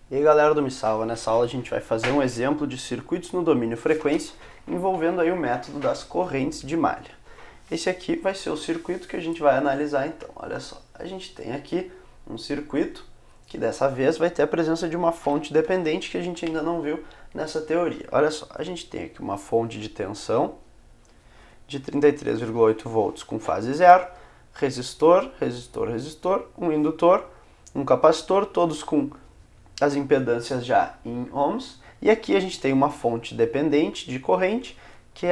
E aí galera do Me Salva, nessa aula a gente vai fazer um exemplo de circuitos no domínio frequência envolvendo aí o método das correntes de malha. Esse aqui vai ser o circuito que a gente vai analisar então. Olha só, a gente tem aqui um circuito que dessa vez vai ter a presença de uma fonte dependente que a gente ainda não viu nessa teoria. Olha só, a gente tem aqui uma fonte de tensão de 33,8 volts com fase zero, resistor, um indutor, um capacitor, todos com as impedâncias já em ohms, e aqui a gente tem uma fonte dependente de corrente que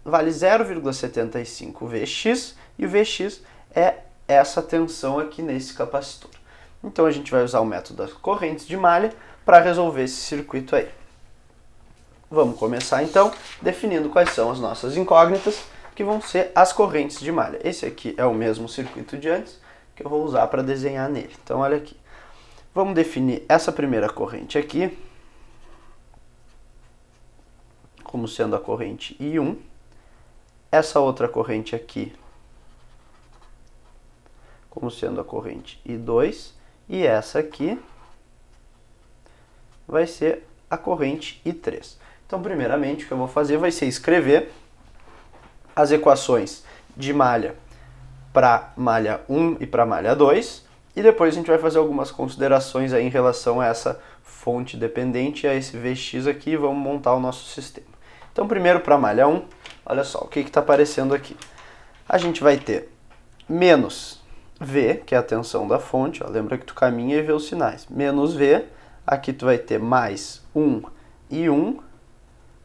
vale 0,75 Vx, e o Vx é essa tensão aqui nesse capacitor. Então a gente vai usar o método das correntes de malha para resolver esse circuito aí. Vamos começar então definindo quais são as nossas incógnitas, que vão ser as correntes de malha. Esse aqui é o mesmo circuito de antes, que eu vou usar para desenhar nele. Então olha aqui. Vamos definir essa primeira corrente aqui como sendo a corrente I1, essa outra corrente aqui como sendo a corrente I2, e essa aqui vai ser a corrente I3. Então, primeiramente, o que eu vou fazer vai ser escrever as equações de malha para malha 1 e para malha 2, e depois a gente vai fazer algumas considerações aí em relação a essa fonte dependente e a esse Vx aqui, e vamos montar o nosso sistema. Então, primeiro para malha 1, olha só, o que está aparecendo aqui? A gente vai ter menos V, que é a tensão da fonte, ó, lembra que tu caminha e vê os sinais, menos V, aqui tu vai ter mais 1 e 1,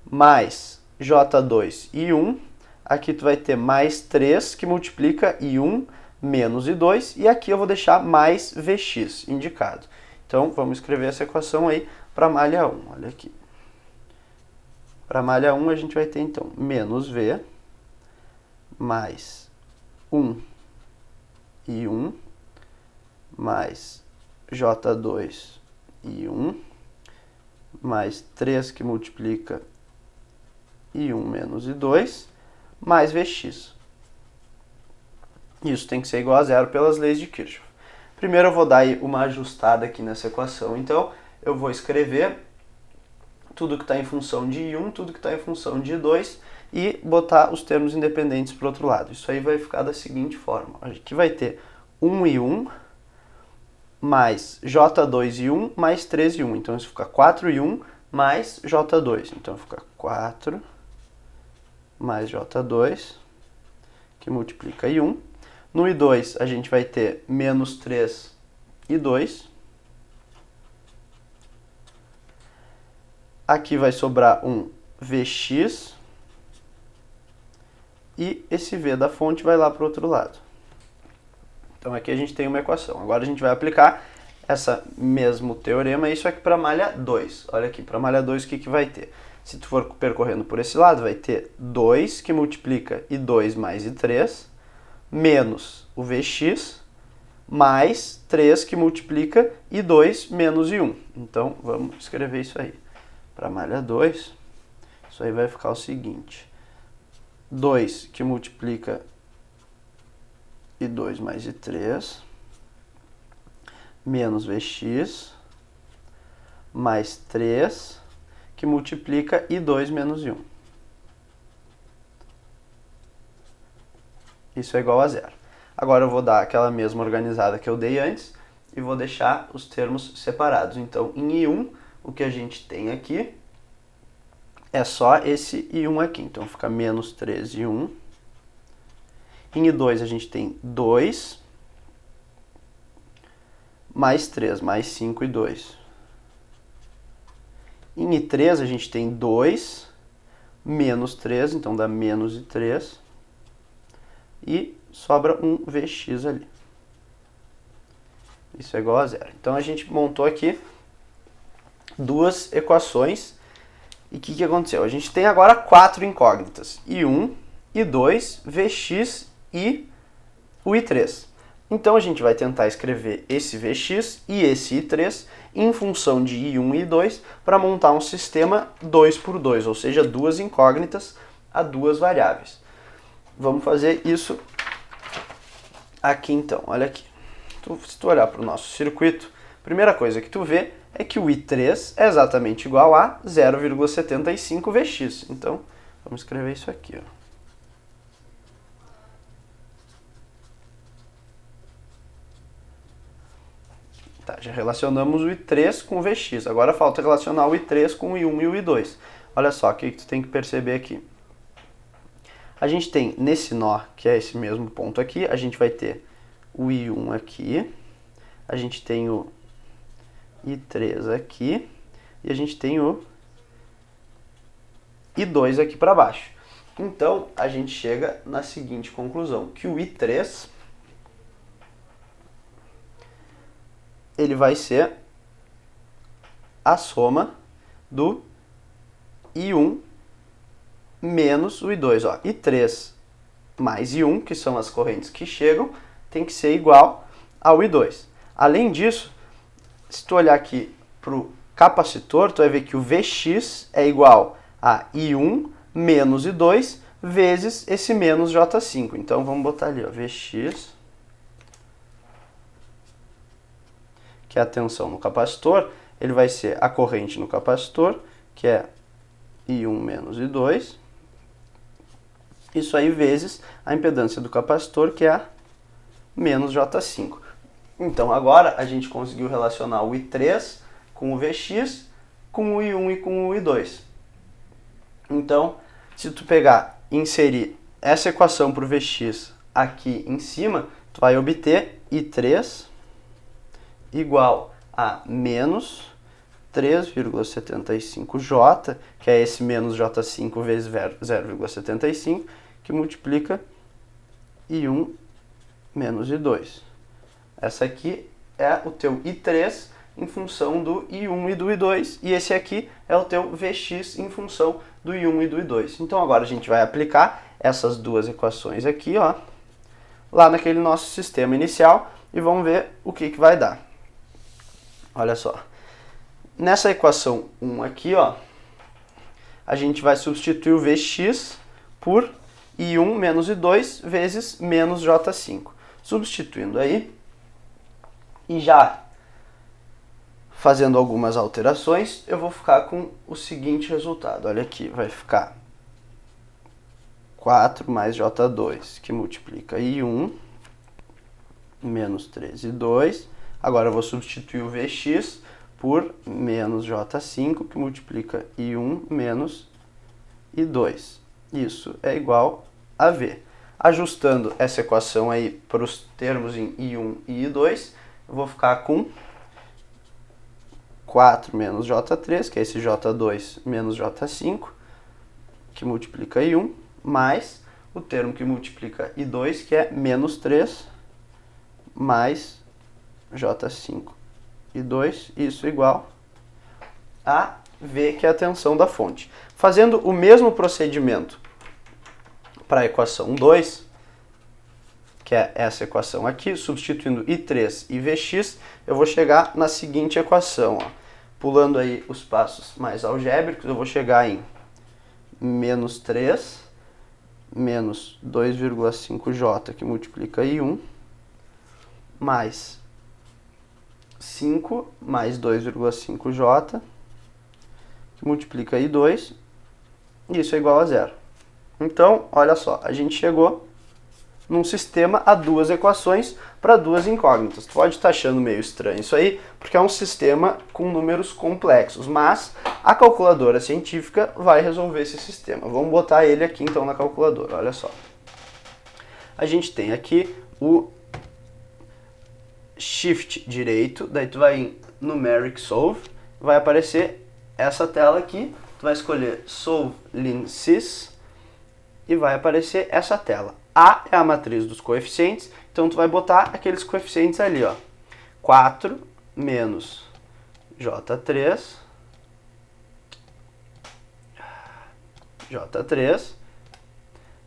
mais J2 e 1, aqui tu vai ter mais 3, que multiplica I1 menos I2, e aqui eu vou deixar mais Vx indicado. Então, vamos escrever essa equação aí para malha 1, olha aqui. Para malha 1 a gente vai ter então menos V, mais 1 e 1, mais J2 e 1, mais 3 que multiplica I1 menos I2, mais Vx. Isso tem que ser igual a zero pelas leis de Kirchhoff. Primeiro eu vou dar aí uma ajustada aqui nessa equação, então eu vou escrever tudo que está em função de I1, tudo que está em função de I2 e botar os termos independentes para o outro lado. Isso aí vai ficar da seguinte forma. Aqui vai ter 1 e 1, mais J2 e 1, mais 3 e 1. Então isso fica 4 e 1, mais J2. Então fica 4 mais J2, que multiplica I1. No I2 a gente vai ter menos 3 e 2. Aqui vai sobrar um Vx. E esse V da fonte vai lá para o outro lado. Então aqui a gente tem uma equação. Agora a gente vai aplicar esse mesmo teorema, isso aqui para malha 2. Olha aqui, para malha 2 o que vai ter? Se tu for percorrendo por esse lado, vai ter 2 que multiplica I2 mais I3, menos o Vx, mais 3 que multiplica I2 menos I1. Então vamos escrever isso aí. Para malha 2, isso aí vai ficar o seguinte: 2 que multiplica I2 mais I3, menos Vx, mais 3, que multiplica I2 menos I1. Isso é igual a zero. Agora eu vou dar aquela mesma organizada que eu dei antes e vou deixar os termos separados. Então, em I1, o que a gente tem aqui é só esse I1 aqui. Então, fica menos 3 I1. Em I2 a gente tem 2, mais 3, mais 5 I2. Em I3 a gente tem 2, menos 3, então dá menos I3. E sobra um Vx ali. Isso é igual a zero. Então a gente montou aqui duas equações. E o que aconteceu? A gente tem agora 4 incógnitas. I1, I2, Vx e o I3. Então a gente vai tentar escrever esse Vx e esse I3 em função de I1 e I2 para montar um sistema 2 por 2, ou seja, duas incógnitas a duas variáveis. Vamos fazer isso aqui então, olha aqui. Se tu olhar para o nosso circuito, a primeira coisa que tu vê é que o I3 é exatamente igual a 0,75Vx. Então, vamos escrever isso aqui, ó. Tá, já relacionamos o I3 com o Vx. Agora falta relacionar o I3 com o I1 e o I2. Olha só, o que tu tem que perceber aqui. A gente tem nesse nó, que é esse mesmo ponto aqui, a gente vai ter o I1 aqui, a gente tem o I3 aqui, e a gente tem o I2 aqui para baixo. Então, a gente chega na seguinte conclusão, que o I3 ele vai ser a soma do I1 menos o I2. Ó. I3 mais I1, que são as correntes que chegam, tem que ser igual ao I2. Além disso, se tu olhar aqui para o capacitor, tu vai ver que o Vx é igual a I1 menos I2 vezes esse menos J5. Então, vamos botar ali, ó, Vx, que é a tensão no capacitor, ele vai ser a corrente no capacitor, que é I1 menos I2, isso aí vezes a impedância do capacitor, que é a menos J5. Então agora a gente conseguiu relacionar o I3 com o Vx, com o I1 e com o I2. Então, se tu pegar e inserir essa equação para o Vx aqui em cima, tu vai obter I3 igual a menos 3,75J, que é esse menos J5 vezes 0,75, que multiplica I1 menos I2. Essa aqui é o teu I3 em função do I1 e do I2, e esse aqui é o teu Vx em função do I1 e do I2. Então agora a gente vai aplicar essas duas equações aqui, ó, lá naquele nosso sistema inicial, e vamos ver o que vai dar. Olha só, nessa equação 1 aqui, ó, a gente vai substituir o Vx por I1 menos I2 vezes menos J5. Substituindo aí, e já fazendo algumas alterações, eu vou ficar com o seguinte resultado. Olha aqui, vai ficar 4 mais J2, que multiplica I1 menos 13,2. Agora eu vou substituir o Vx por menos J5, que multiplica I1 menos I2. Isso é igual a V. Ajustando essa equação aí para os termos em I1 e I2, eu vou ficar com 4 menos J3, que é esse J2 menos J5, que multiplica I1, mais o termo que multiplica I2, que é menos 3, mais J5 e 2, isso igual a V, que é a tensão da fonte. Fazendo o mesmo procedimento para a equação 2, que é essa equação aqui, substituindo I3 e Vx, eu vou chegar na seguinte equação. Ó. Pulando aí os passos mais algébricos, eu vou chegar em menos 3 menos 2,5J, que multiplica I1, mais 5 mais 2,5J, que multiplica I2, e isso é igual a zero. Então, olha só, a gente chegou num sistema a duas equações para duas incógnitas. Tu pode estar achando meio estranho isso aí, porque é um sistema com números complexos, mas a calculadora científica vai resolver esse sistema. Vamos botar ele aqui então na calculadora, olha só. A gente tem aqui o Shift direito, daí tu vai em Numeric Solve, vai aparecer essa tela aqui, tu vai escolher Solve Lim Sys e vai aparecer essa tela. A é a matriz dos coeficientes, então tu vai botar aqueles coeficientes ali, ó. 4 menos J3,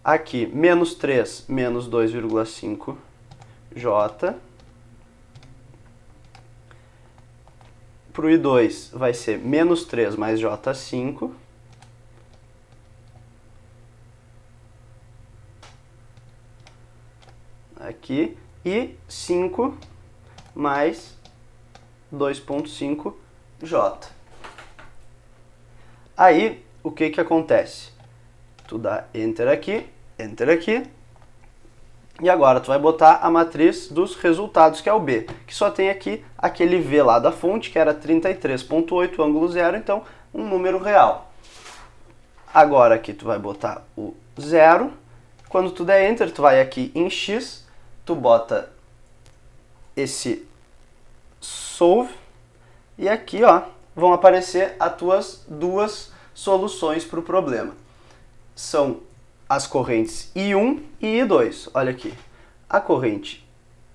aqui menos 3 menos 2,5J, para o I2 vai ser menos 3 mais J5, aqui, e 5 mais 2,5 J. Aí, o que que acontece? Tu dá Enter aqui, e agora tu vai botar a matriz dos resultados, que é o B, que só tem aqui aquele V lá da fonte, que era 33,8, ângulo zero, então um número real. Agora aqui tu vai botar o 0, quando tu der Enter, tu vai aqui em X, tu bota esse Solve, e aqui ó, vão aparecer as tuas duas soluções para o problema. São as correntes I1 e I2. Olha aqui, a corrente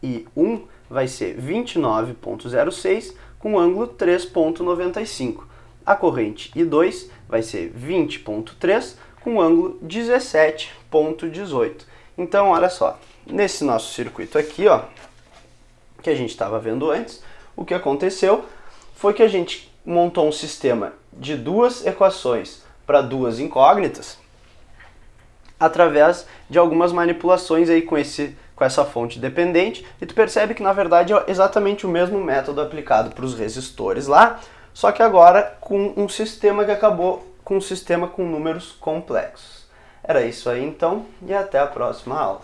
I1 vai ser 29,06 com ângulo 3,95. A corrente I2 vai ser 20,3 com ângulo 17,18. Então, olha só, nesse nosso circuito aqui, ó, que a gente estava vendo antes, o que aconteceu foi que a gente montou um sistema de duas equações para duas incógnitas através de algumas manipulações aí com essa fonte dependente, e tu percebe que na verdade é exatamente o mesmo método aplicado para os resistores lá, só que agora com um sistema que acabou com um sistema com números complexos. Era isso aí então, e até a próxima aula.